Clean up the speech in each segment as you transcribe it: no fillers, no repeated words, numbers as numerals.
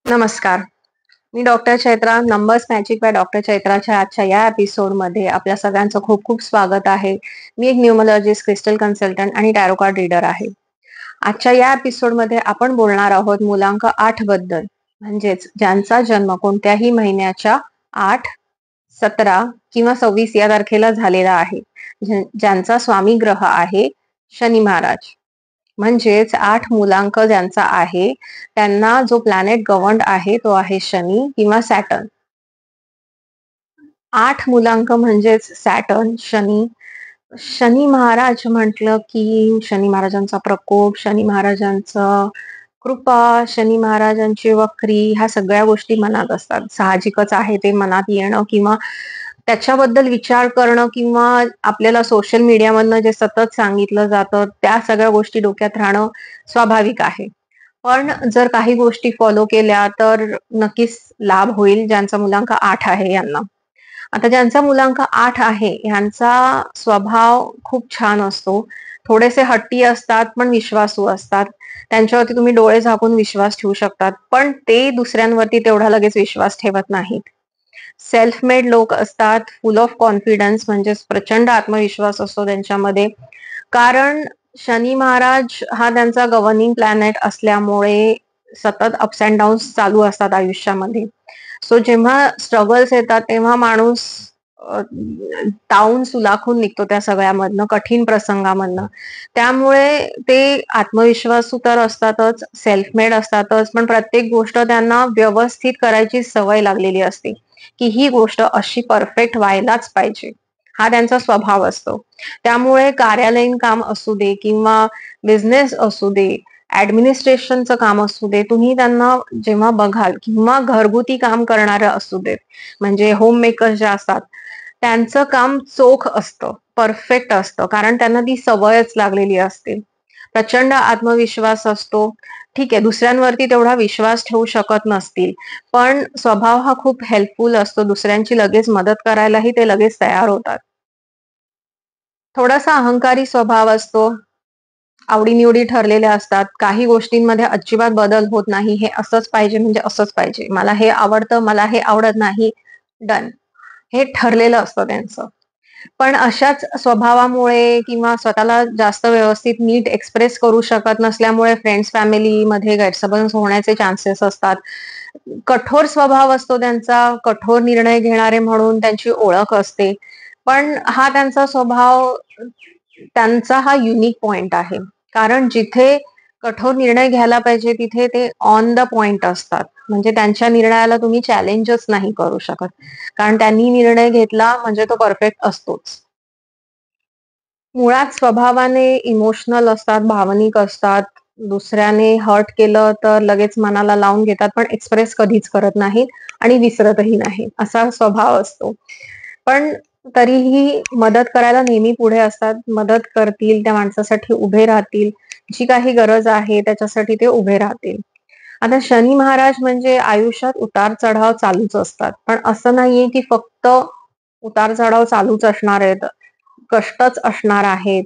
नमस्कार. मी doctor Chaitra, numbers magic by doctor चैत्राच्या आजच्या या एपिसोडमध्ये आपल्या सगळ्यांचं खूप खूप स्वागत आहे. मी एक न्यूमरोलॉजिस्ट, क्रिस्टल कन्सल्टंट आणि टॅरो कार्ड रीडर आहे. आजच्या या एपिसोडमध्ये आपण बोलणार आहोत मुलांक 8 बद्दल. म्हणजेच ज्यांचा जन्म कोणत्याही महिन्याच्या 8, 17 किंवा 26 या तारखेला झालेला आहे. ज्यांचा स्वामी ग्रह आहे शनी महाराज. म्हणजेच 8 मुलांक ज्यांचा आहे, त्यांना जो प्लॅनेट गवर्न्ड आहे तो आहे शनी किंवा सॅटर्न. 8 मुलांक म्हणजेच सॅटर्न, शनी. शनी महाराज म्हटलं की शनी महाराजांचा प्रकोप, शनी महाराजांचं कृपा, शनी महाराजांची वक्री, ह्या सगळ्या गोष्टी मनात असतात. साहजिकच आहे ते मनात येणं किंवा त्याच्याबद्दल विचार करणं किंवा आपल्याला सोशल मीडियामधनं जे सतत सांगितलं जातं, त्या सगळ्या गोष्टी डोक्यात राहणं स्वाभाविक आहे. पण जर काही गोष्टी फॉलो केल्या तर नक्कीच लाभ होईल ज्यांचा मुलांक 8 आहे यांना. आता ज्यांचा मुलांक 8 आहे ह्यांचा स्वभाव खूप छान असतो. थोडेसे हट्टी असतात, पण विश्वासू असतात. त्यांच्यावरती तुम्ही डोळे झाकून विश्वास ठेवू शकतात, पण ते दुसऱ्यांवरती तेवढा लगेच विश्वास ठेवत नाहीत. सेल्फ मेड लोक असतात, फुल ऑफ कॉन्फिडन्स, म्हणजेच प्रचंड आत्मविश्वास असतो त्यांच्यामध्ये. कारण शनी महाराज हा त्यांचा गव्हर्निंग प्लॅनेट असल्यामुळे सतत अप्स अँड डाऊन्स चालू असतात आयुष्यामध्ये. सो जेव्हा स्ट्रगल्स येतात तेव्हा माणूस तावून सुलाखून निघतो त्या सगळ्यामधनं, कठीण प्रसंगामधनं. त्यामुळे ते आत्मविश्वासू तर असतातच, सेल्फ मेड असतातच, पण प्रत्येक गोष्ट त्यांना व्यवस्थित करायची सवय लागलेली असते, की ही गोष्ट अशी परफेक्ट व्हायलाच पाहिजे. हा त्यांचा स्वभाव असतो. त्यामुळे कार्यालयीन काम असू दे किंवा बिझनेस असू दे, ऍडमिनिस्ट्रेशनचं काम असू दे, तुम्ही त्यांना जेव्हा बघाल किंवा घरगुती काम करणारे असू देत, म्हणजे होम मेकर्स जे असतात, त्यांचं काम चोख असतं, परफेक्ट असतं, कारण त्यांना ती सवयच लागलेली असते. प्रचंड आत्मविश्वास असतो. ठीक आहे, दुसऱ्यांवरती तेवढा विश्वास ठेवू शकत नसतील, पण स्वभाव हा खूप हेल्पफुल असतो. दुसऱ्यांची लगेच मदत करायलाही ते लगेच तयार होतात. थोडासा अहंकारी स्वभाव असतो. आवडीनिवडी ठरलेल्या असतात. काही गोष्टींमध्ये अजिबात बदल होत नाही. हे असंच पाहिजे म्हणजे असंच पाहिजे. मला हे आवडतं, मला हे आवडत नाही. डन. हे ठरलेलं असतं त्यांचं. पण अशाच स्वभावामुळे किंवा स्वतःला जास्त व्यवस्थित नीट एक्सप्रेस करू शकत नसल्यामुळे फ्रेंड्स, फॅमिलीमध्ये गैरसमज होण्याचे चान्सेस असतात. कठोर स्वभाव असतो त्यांचा, कठोर निर्णय घेणारे म्हणून त्यांची ओळख असते. पण हा त्यांचा स्वभाव, त्यांचा हा युनिक पॉइंट आहे. कारण जिथे कठोर निर्णय घ्यायला पाहिजे तिथे ते ऑन द पॉइंट असतात. म्हणजे त्यांच्या निर्णयाला तुम्ही चॅलेंजच नाही करू शकत. कारण त्यांनी निर्णय घेतला म्हणजे तो परफेक्ट असतोच. मुळात स्वभावाने इमोशनल असतात, भावनिक असतात. दुसऱ्याने हर्ट केलं तर लगेच मनाला लावून घेतात, पण एक्सप्रेस कधीच करत नाहीत आणि विसरतही नाही. असा स्वभाव असतो. पण तरीही मदत करायला नेहमी पुढे असतात. मदत करतील, त्या माणसासाठी उभे राहतील. जी काही गरज आहे त्याच्यासाठी ते उभे राहतील. आता शनी महाराज म्हणजे आयुष्यात उतार-चढाव चालूच असतात. पण असं नाहीये की फक्त उतार-चढाव चालूच असणार आहेत. कष्टच असणार आहेत.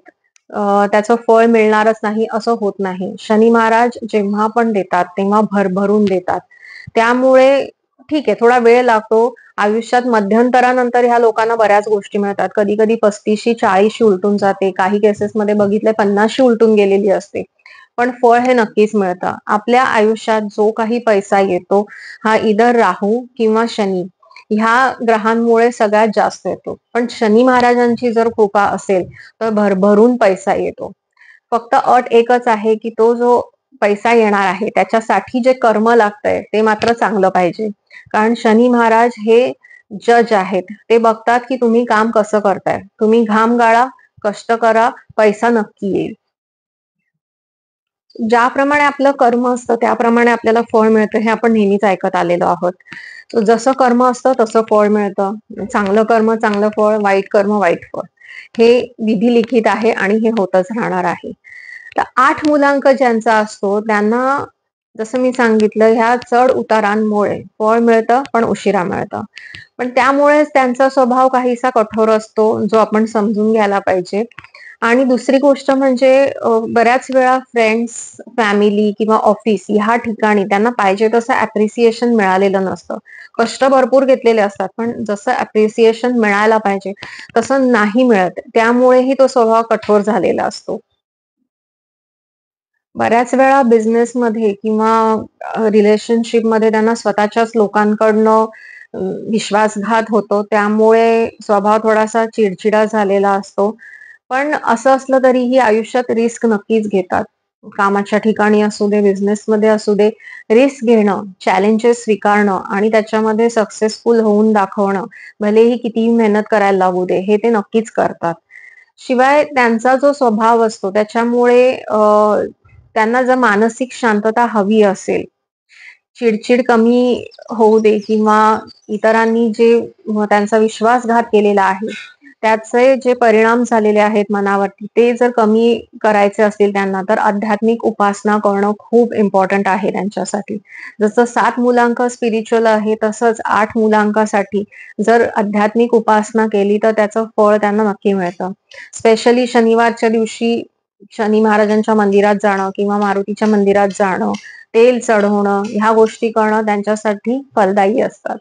त्याचं फळ मिळणारच नाही असं होत नाही. शनी महाराज जेव्हा पण देतात तेव्हा भरभरून देतात. त्यामुळे ठीक आहे, थोडा वेळ लागतो. आयुष्यात मध्यंतरानंतर ह्या लोकांना बऱ्याच गोष्टी मिळतात. कधी-कधी 35शी 40शी उलटून जाते. काही केसेसमध्ये बघितलंय 50शी उलटून गेलेली असते. पण फळ हे नक्कीच मिळतं. आपल्या आयुष्यात जो काही पैसा येतो हा इधर राहू किंवा शनी ह्या ग्रहांमुळे सगळ्यात जास्त येतो. पण शनी महाराजांची जर कृपा असेल तर भरभरून पैसा येतो. फक्त अट एकच आहे की तो जो पैसा येणार आहे त्याच्यासाठी जे कर्म लागतंय ते मात्र चांगलं पाहिजे. कारण शनी महाराज हे जज आहेत. ते बघतात की तुम्ही काम कसं करताय. तुम्ही घाम गाळा, कष्ट करा, पैसा नक्की येईल. ज्याप्रमाणे आपलं कर्म असतं त्याप्रमाणे आपल्याला फळ मिळतं हे आपण नेहमीच ऐकत आलेलो आहोत. So जसं कर्म असतं तसं फळ मिळतं. चांगलं कर्म चांगलं फळ, वाईट कर्म वाईट फळ. हे विधी लिखित आहे आणि हे होतच राहणार आहे. तर 8 मुलांक ज्यांचा असतो त्यांना जसं मी सांगितलं ह्या चढ उतारांमुळे फळ मिळतं पण उशिरा मिळतं. पण त्यामुळेच त्यांचा स्वभाव काहीसा कठोर असतो जो आपण समजून घ्यायला पाहिजे. आणि दुसरी गोष्ट म्हणजे बऱ्याच वेळा फ्रेंड्स, फॅमिली किंवा ऑफिस ह्या ठिकाणी त्यांना पाहिजे तसं ॲप्रिसिएशन मिळालेलं नसतं. कष्ट भरपूर घेतलेले असतात, पण जसं ॲप्रिसिएशन मिळायला पाहिजे तसं नाही मिळत. त्यामुळेही तो स्वभाव कठोर झालेला असतो. बऱ्याच वेळा बिझनेसमध्ये किंवा रिलेशनशिपमध्ये त्यांना स्वतःच्याच लोकांकडनं अ, विश्वासघात होतो. त्यामुळे स्वभाव थोडासा चिडचिडा झालेला असतो. पण असं असलं तरीही आयुष्यात रिस्क नक्कीच घेतात. कामाच्या ठिकाणी असू दे, बिझनेसमध्ये असू दे, रिस्क घेणं, चॅलेंजेस स्वीकारणं आणि त्याच्यामध्ये सक्सेसफुल होऊन दाखवणं, भलेही कितीही मेहनत करायला लागू दे, हे ते नक्कीच करतात. शिवाय त्यांचा जो स्वभाव असतो त्याच्यामुळे त्यांना जर मानसिक शांतता हवी असेल, चिड कमी होऊ दे किंवा इतरांनी जे त्यांचा विश्वासघात केलेला आहे, त्याचे जे परिणाम झालेले आहेत मनावरती, ते जर कमी करायचे असतील त्यांना, तर आध्यात्मिक उपासना करणं खूप इम्पॉर्टंट आहे त्यांच्यासाठी. जसं 7 मूलांक स्पिरिच्युअल आहे, तसंच 8 मूलांकासाठी जर आध्यात्मिक उपासना केली, तर त्याचं फळ त्यांना नक्की मिळतं. स्पेशली शनिवारच्या दिवशी शनी महाराजांच्या मंदिरात जाणं किंवा मारुतीच्या मंदिरात जाणं, तेल चढवणं, ह्या गोष्टी करणं त्यांच्यासाठी फलदायी असतात.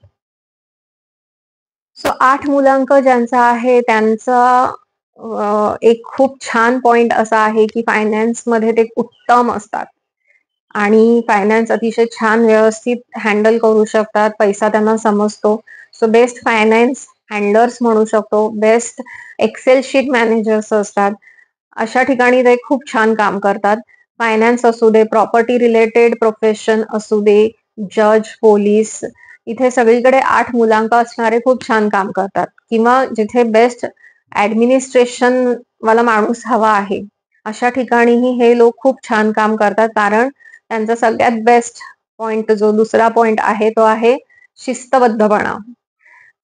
सो 8 मूलांक ज्यांचा आहे त्यांचा एक खूप छान पॉइंट असा आहे, की फायनान्समध्ये ते उत्तम असतात आणि फायनान्स अतिशय छान व्यवस्थित हँडल करू शकतात. पैसा त्यांना समजतो. सो बेस्ट फायनान्स हँडलर्स म्हणू शकतो. बेस्ट एक्सेल शीट मॅनेजर्स असतात. अशा ठिकाणी ते खूप छान काम करतात. फायनान्स असू दे, प्रॉपर्टी रिलेटेड प्रोफेशन असू दे, जज, पोलीस इथे सगळीकडे 8 मुलांक असणारे खूप छान काम करतात किंवा जिथे बेस्ट ॲडमिनिस्ट्रेशन वाला माणूस हवा आहे, अशा ठिकाणीही हे लोक खूप छान काम करतात. कारण त्यांचा सगळ्यात बेस्ट पॉइंट जो दुसरा पॉइंट आहे, तो आहे शिस्तबद्धपणा.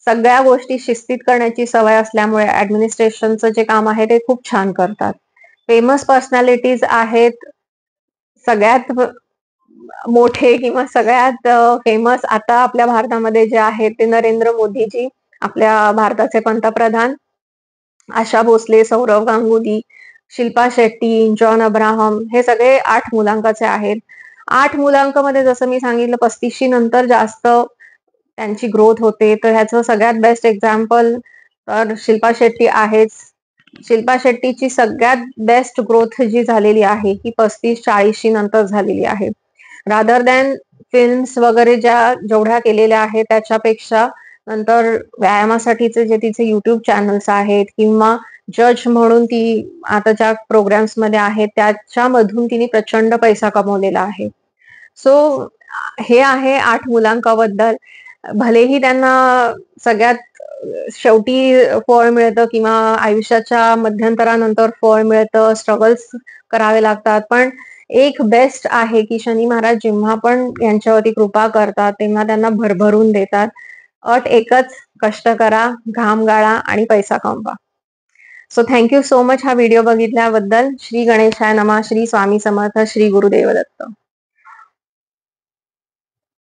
सगळ्या गोष्टी शिस्तीत करण्याची सवय असल्यामुळे ॲडमिनिस्ट्रेशनचं जे काम आहे ते खूप छान करतात. फेमस पर्सनॅलिटीज आहेत. सगळ्यात मोठे किंवा सगळ्यात फेमस आता आपल्या भारतामध्ये जे आहेत ते नरेंद्र मोदीजी, आपल्या भारताचे पंतप्रधान, आशा भोसले, सौरव गांगुली, शिल्पा शेट्टी, जॉन अब्राहम हे सगळे 8 मुलांकाचे आहेत. 8 मुलांकमध्ये जसं मी सांगितलं 35शी नंतर जास्त त्यांची ग्रोथ होते. तर ह्याचं सगळ्यात बेस्ट एक्झाम्पल तर शिल्पा शेट्टी आहेच. शिल्पा शेट्टीची सगळ्यात बेस्ट ग्रोथ जी झालेली आहे, ही 35-40शी नंतर झालेली आहे. रादर दॅन फिल्म्स वगैरे जेवढ्या केलेल्या आहेत त्याच्यापेक्षा नंतर व्यायामासाठीचे जे तिचे YouTube चॅनल्स आहेत किंवा जज म्हणून ती आता ज्या प्रोग्राम्समध्ये आहे त्याच्यामधून तिने प्रचंड पैसा कमवलेला आहे. सो हे आहे 8 मुलांकाबद्दल. भलेही त्यांना सगळ्यात शेवटी फळ मिळतं किंवा आयुष्याच्या मध्यंतरानंतर फळ मिळतं, स्ट्रगल्स करावे लागतात. पण एक बेस्ट आहे, की शनी महाराज जेव्हा पण यांच्यावरती कृपा करतात, तेव्हा त्यांना भरभरून देतात. अट एकच, कष्ट करा, घाम गाळा आणि पैसा कमवा. सो थँक सो मच हा व्हिडिओ बघितल्याबद्दल. श्री गणेशाय नमः, श्री स्वामी समर्थ, श्री गुरुदेव दत्त.